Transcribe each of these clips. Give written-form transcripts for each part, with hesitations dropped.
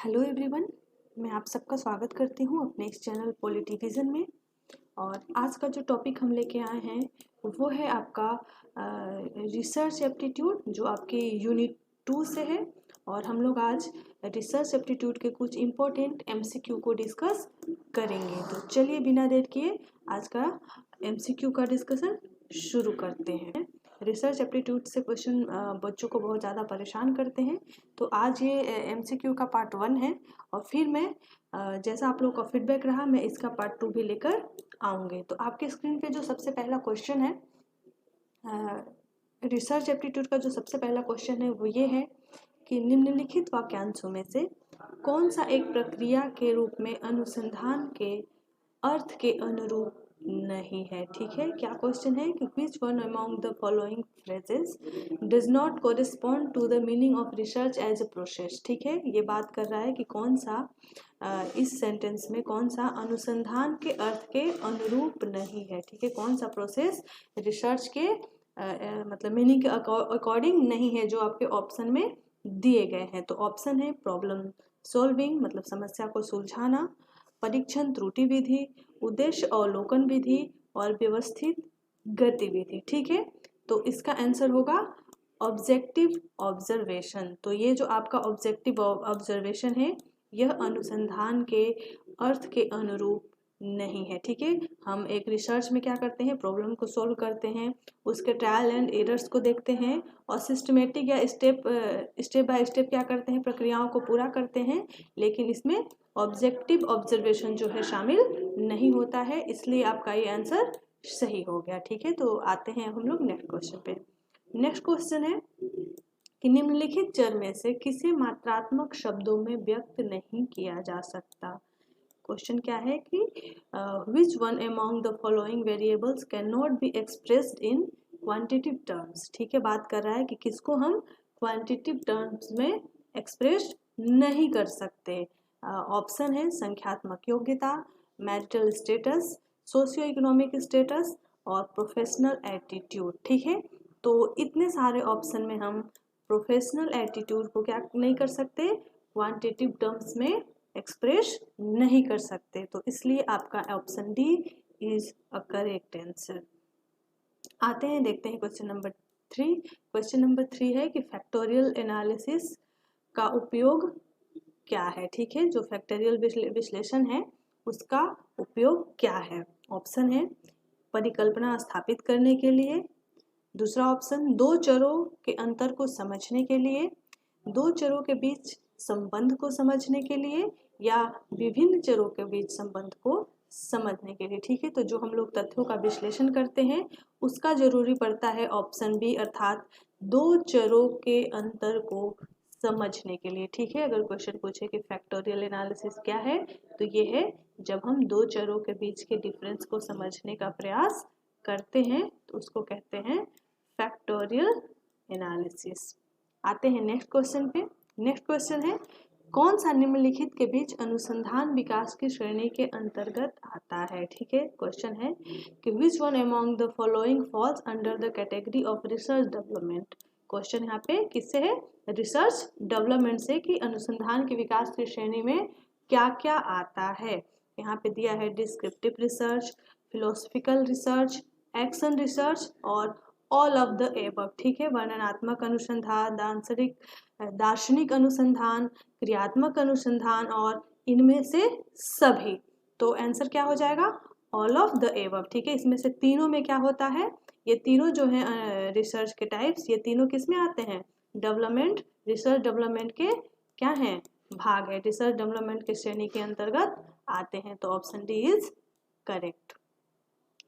Hello everyone, मैं आप सबका स्वागत करती हूँ अपने इस चैनल पॉलिटिविजन में। और आज का जो टॉपिक हम लेके आए हैं वो है आपका रिसर्च एप्टीट्यूड, जो आपके यूनिट 2 से है। और हम लोग आज रिसर्च एप्टीट्यूड के कुछ इम्पोर्टेंट एमसीक्यू को डिस्कस करेंगे। तो चलिए बिना देर किए आज का एमसीक्यू का डिस्कशन शुरू करते हैं। रिसर्च एप्टीट्यूड से क्वेश्चन बच्चों को बहुत ज़्यादा परेशान करते हैं, तो आज ये एमसीक्यू का पार्ट 1 है। और फिर मैं जैसा आप लोग का फीडबैक रहा, मैं इसका पार्ट 2 भी लेकर आऊँगी। तो आपके स्क्रीन पे जो सबसे पहला क्वेश्चन है, रिसर्च एप्टीट्यूड का जो सबसे पहला क्वेश्चन है वो ये है कि निम्नलिखित वाक्यांशों में से कौन सा एक प्रक्रिया के रूप में अनुसंधान के अर्थ के अनुरूप नहीं है। ठीक है, क्या क्वेश्चन है कि which one among the following phrases does not correspond to the meaning of research as a process. ठीक है, ये बात कर रहा है कि कौन सा इस सेंटेंस में कौन सा अनुसंधान के अर्थ के अनुरूप नहीं है। ठीक है, कौन सा प्रोसेस रिसर्च के मतलब मीनिंग के अकॉर्डिंग नहीं है, जो आपके ऑप्शन में दिए गए हैं। तो ऑप्शन है प्रॉब्लम सॉल्विंग, मतलब समस्या को सुलझाना, परीक्षण त्रुटि विधि, उद्देश्य अवलोकन विधि और व्यवस्थित गतिविधि। ठीक है, तो इसका आंसर होगा ऑब्जेक्टिव ऑब्जर्वेशन। तो ये जो आपका ऑब्जेक्टिव ऑब्जर्वेशन है, यह अनुसंधान के अर्थ के अनुरूप नहीं है। ठीक है, हम एक रिसर्च में क्या करते हैं, प्रॉब्लम को सॉल्व करते हैं, उसके ट्रायल एंड एरर्स को देखते हैं और सिस्टमेटिक या स्टेप बाय स्टेप क्या करते हैं, प्रक्रियाओं को पूरा करते हैं। लेकिन इसमें ऑब्जेक्टिव ऑब्जर्वेशन जो है शामिल नहीं होता है, इसलिए आपका ये आंसर सही हो गया। ठीक है, तो आते हैं हम लोग नेक्स्ट क्वेश्चन पे। नेक्स्ट क्वेश्चन है कि निम्नलिखित चर में से किसे मात्रात्मक शब्दों में व्यक्त नहीं किया जा सकता। क्वेश्चन क्या है कि which one among the following variables can not be expressed in quantitative terms. ठीक है, बात कर रहा है कि किसको हम क्वांटिटिव टर्म्स में एक्सप्रेस नहीं कर सकते। ऑप्शन है संख्यात्मक योग्यता, marital status, socio economic status और प्रोफेशनल एटीट्यूड। ठीक है, तो इतने सारे ऑप्शन में हम प्रोफेशनल एटीट्यूड को क्या नहीं कर सकते, क्वांटिटिव टर्म्स में एक्सप्रेस नहीं कर सकते। तो इसलिए आपका option D is a correct answer. आते हैं, देखते हैं क्वेश्चन नंबर 3। क्वेश्चन नंबर 3 है कि फैक्टोरियल एनालिसिस का उपयोग क्या है। ठीक है, जो फैक्टोरियल विश्लेषण है उसका उपयोग क्या है। ऑप्शन है परिकल्पना स्थापित करने के लिए, दूसरा ऑप्शन दो चरों के अंतर को समझने के लिए, दो चरों के बीच संबंध को समझने के लिए, या विभिन्न चरों के बीच संबंध को समझने के लिए। ठीक है, तो जो हम लोग तथ्यों का विश्लेषण करते हैं उसका जरूरी पड़ता है ऑप्शन बी, अर्थात दो चरों के अंतर को समझने के लिए। ठीक है, अगर क्वेश्चन पूछे कि फैक्टोरियल एनालिसिस क्या है, तो ये है जब हम दो चरों के बीच के डिफरेंस को समझने का प्रयास करते हैं तो उसको कहते हैं फैक्टोरियल एनालिसिस। आते हैं नेक्स्ट क्वेश्चन पे। नेक्स्ट क्वेश्चन है कौन सा निम्नलिखित के बीच अनुसंधान विकास की श्रेणी के अंतर्गत आता है। ठीक है, क्वेश्चन है कि which one among the following falls under the category of research development. Question यहाँ पे किससे है, रिसर्च डेवलपमेंट से, कि अनुसंधान के विकास की श्रेणी में क्या क्या आता है। यहाँ पे दिया है descriptive research, philosophical research, action research और ऑल ऑफ द एबव। ठीक है, वर्णनात्मक अनुसंधान, दार्शनिक अनुसंधान, क्रियात्मक अनुसंधान और इनमें से सभी। तो आंसर क्या हो जाएगा, ऑल ऑफ द एबव। ठीक है, इसमें से तीनों में क्या होता है, ये तीनों जो है रिसर्च के टाइप्स, ये तीनों किस में आते हैं, डेवलपमेंट, रिसर्च डेवलपमेंट के क्या हैं, भाग है, रिसर्च डेवलपमेंट के श्रेणी के अंतर्गत आते हैं। तो option D is correct.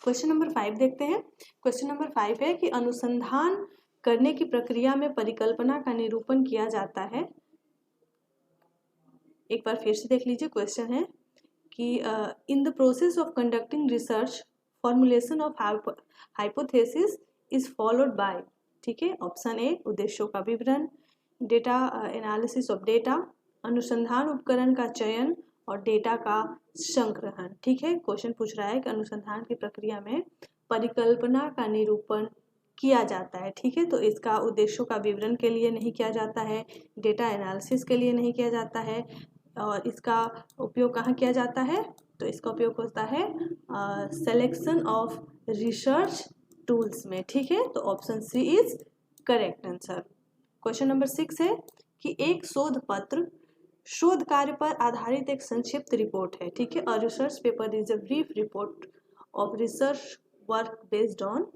Question number 5 देखते हैं। क्वेश्चन नंबर 5 है कि अनुसंधान करने की प्रक्रिया में परिकल्पना का निरूपण किया जाता है। एक बार फिर से देख लीजिए, क्वेश्चन है कि in the process of conducting research formulation of hypothesis is followed by. ठीक है, ऑप्शन ए उद्देश्यों का विवरण, डेटा एनालिसिस ऑफ डेटा, अनुसंधान उपकरण का चयन और डेटा का संग्रहण। ठीक है, क्वेश्चन पूछ रहा है कि अनुसंधान की प्रक्रिया में परिकल्पना का निरूपण किया जाता है। ठीक है, तो इसका उद्देश्यों का विवरण के लिए नहीं किया जाता है, डेटा एनालिसिस के लिए नहीं किया जाता है, और इसका उपयोग कहाँ किया जाता है? तो इसका उपयोग होता है सिलेक्शन ऑफ रिसर्च टूल्स में, ठीक है। तो option C is correct answer. Question number 6 है कि एक शोध पत्र शोध कार्य पर आधारित एक संक्षिप्त रिपोर्ट है, ठीक है। A research paper is a brief report of research work based on,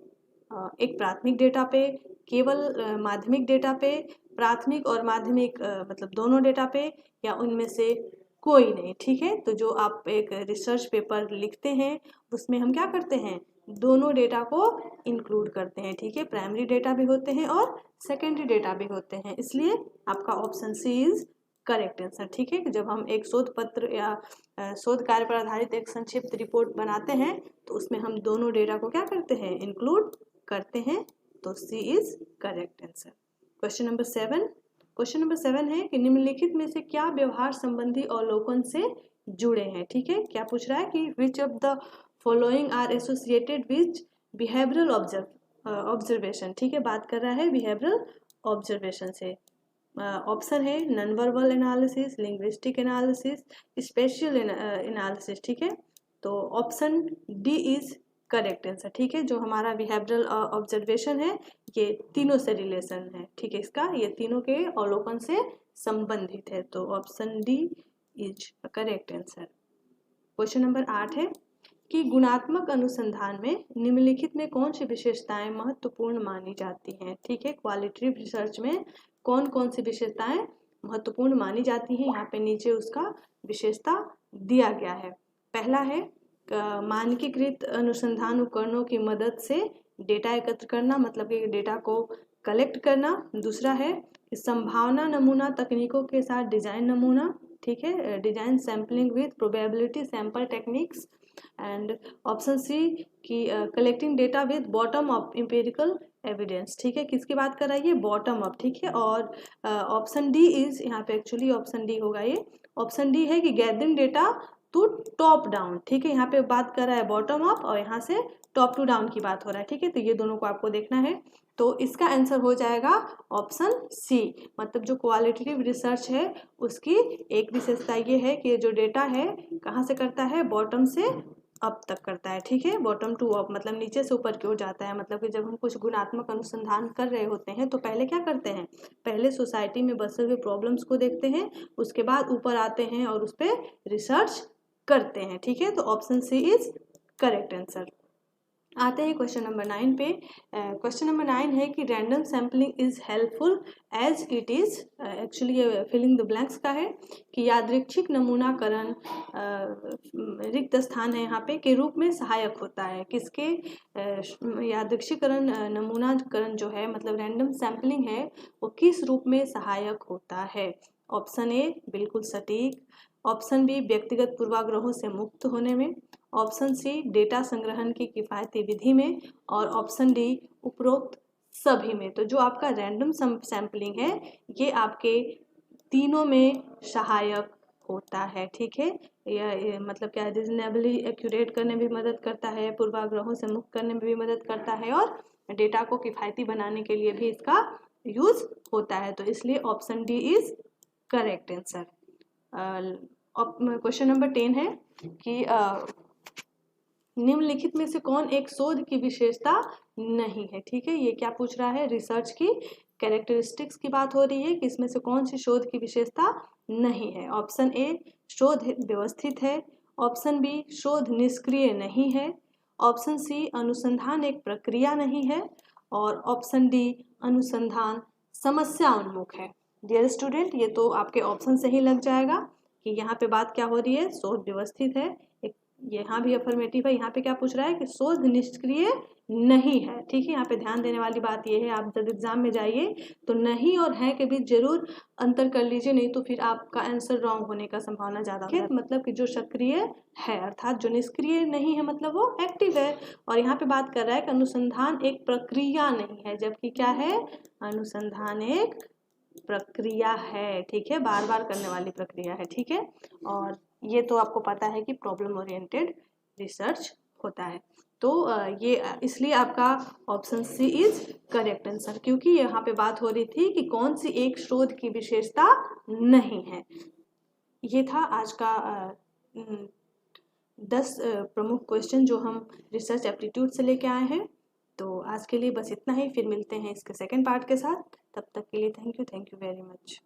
एक प्राथमिक डेटा पे, केवल माध्यमिक डेटा पे, प्राथमिक और माध्यमिक मतलब दोनों डेटा पे, या उनमें से कोई नहीं, ठीक है। तो जो आप एक रिसर्च पेपर लिखते हैं उसमें हम क्या करते हैं? दोनों डेटा को इंक्लूड करते हैं, ठीक है। प्राइमरी डेटा भी होते हैं और सेकेंडरी डेटा भी होते हैं, इसलिए आपका option C is correct answer, ठीक है। कि जब हम एक शोध पत्र या शोध कार्य पर आधारित एक संक्षिप्त रिपोर्ट बनाते हैं तो उसमें हम दोनों डेटा को क्या करते हैं? इंक्लूड करते हैं। तो C is correct answer. Question number 7, question number 7 है कि निम्नलिखित में से क्या व्यवहार संबंधी अवलोकन से जुड़े हैं, ठीक है। क्या पूछ रहा है कि which of the following are associated which behavioural observation, ठीक है। बात कर रहा है बिहेवियरल ऑब्जर्वेशन से। ऑप्शन है non verbal analysis, linguistic analysis, spatial analysis, ठीक है। तो option D is correct answer, ठीक है। जो हमारा बिहेवियरल ऑब्जर्वेशन है ये तीनों से रिलेशन है, ठीक है। इसका ये तीनों के अवलोकन से संबंधित है, तो option D is correct answer. Question number 8 है कि गुणात्मक अनुसंधान में निम्नलिखित में कौन सी विशेषताएं महत्वपूर्ण मानी जाती हैं, ठीक है। क्वालिटेटिव रिसर्च में कौन कौन सी विशेषताएं महत्वपूर्ण मानी जाती हैं, यहाँ पे नीचे उसका विशेषता दिया गया है। पहला है मानकीकृत अनुसंधान उपकरणों की मदद से डेटा एकत्र करना, मतलब कि डेटा को कलेक्ट करना। दूसरा है कि संभावना नमूना तकनीकों के साथ डिजाइन नमूना, ठीक है, design sampling with probability sample techniques. And option C कि collecting data with bottom up empirical evidence, ठीक है। किसकी बात कर रहा है? ये बॉटम अप, ठीक है। और ऑप्शन डी इज, यहाँ पे एक्चुअली ऑप्शन डी होगा ये, ऑप्शन डी है कि gathering data to top down, ठीक है। यहाँ पे बात कर रहा है बॉटम अप और यहाँ से टॉप टू डाउन की बात हो रहा है, ठीक है। तो ये दोनों को आपको देखना है, तो इसका आंसर हो जाएगा ऑप्शन सी। मतलब जो क्वालिटेटिव रिसर्च है उसकी एक विशेषता ये है कि जो डेटा है कहाँ से करता है? बॉटम से अप तक करता है, ठीक है। बॉटम टू अप मतलब नीचे से ऊपर की ओर जाता है। मतलब कि जब हम कुछ गुणात्मक अनुसंधान कर रहे होते हैं तो पहले क्या करते हैं? पहले सोसाइटी में बसे हुए प्रॉब्लम्स को देखते हैं, उसके बाद ऊपर आते हैं और उस पर रिसर्च करते हैं, ठीक है। तो option C is correct answer. आते हैं क्वेश्चन नंबर 9 पे। क्वेश्चन नंबर 9 है कि random sampling is helpful as it is, actually ये फिलिंग द ब्लैंक्स का है कि यादृच्छिक नमूनाकरण रिक्त स्थान है यहाँ पे के रूप में सहायक होता है। किसके? यादृच्छिकरण नमूनाकरण जो है मतलब रैंडम सैम्पलिंग है वो किस रूप में सहायक होता है? ऑप्शन ए बिल्कुल सटीक, ऑप्शन बी व्यक्तिगत पूर्वाग्रहों से मुक्त होने में, ऑप्शन सी डेटा संग्रहण की किफ़ायती विधि में, और ऑप्शन डी उपरोक्त सभी में। तो जो आपका रैंडम सैम्पलिंग है ये आपके तीनों में सहायक होता है, ठीक है। यह मतलब क्या है? रीजनेबली एक्यूरेट करने में भी मदद करता है, पूर्वाग्रहों से मुक्त करने में भी मदद करता है, और डेटा को किफ़ायती बनाने के लिए भी इसका यूज होता है। तो इसलिए option D is correct answer. Question number 10 है कि निम्नलिखित में से कौन एक शोध की विशेषता नहीं है, ठीक है। ये क्या पूछ रहा है? रिसर्च की कैरेक्टरिस्टिक्स की बात हो रही है कि इसमें से कौन सी शोध की विशेषता नहीं है। ऑप्शन ए शोध व्यवस्थित है, ऑप्शन बी शोध निष्क्रिय नहीं है, ऑप्शन सी अनुसंधान एक प्रक्रिया नहीं है, और ऑप्शन डी अनुसंधान समस्या उन्मुख है। डियर स्टूडेंट, ये तो आपके ऑप्शन से ही लग जाएगा कि यहाँ पे बात क्या हो रही है? शोध व्यवस्थित है, यहाँ भी अफर्मेटिव है। यहाँ पे क्या पूछ रहा है कि शोध निष्क्रिय नहीं है, ठीक है। यहाँ पे ध्यान देने वाली बात यह है, आप जब एग्जाम में जाइए तो नहीं और है के बीच जरूर अंतर कर लीजिए, नहीं तो फिर आपका आंसर रॉन्ग होने का संभावना ज़्यादा है। मतलब कि जो सक्रिय है अर्थात जो निष्क्रिय नहीं है मतलब वो एक्टिव है। और यहाँ पे बात कर रहा है कि अनुसंधान एक प्रक्रिया नहीं है, जबकि क्या है? अनुसंधान एक प्रक्रिया है, ठीक है, बार बार करने वाली प्रक्रिया है, ठीक है। और ये तो आपको पता है कि प्रॉब्लम ओरिएंटेड रिसर्च होता है। तो ये इसलिए आपका option C is correct answer, क्योंकि यहाँ पे बात हो रही थी कि कौन सी एक शोध की विशेषता नहीं है। ये था आज का 10 प्रमुख क्वेश्चन जो हम रिसर्च एप्टीट्यूड से लेके आए हैं। तो आज के लिए बस इतना ही, फिर मिलते हैं इसके सेकंड पार्ट के साथ। तब तक के लिए थैंक यू वेरी मच।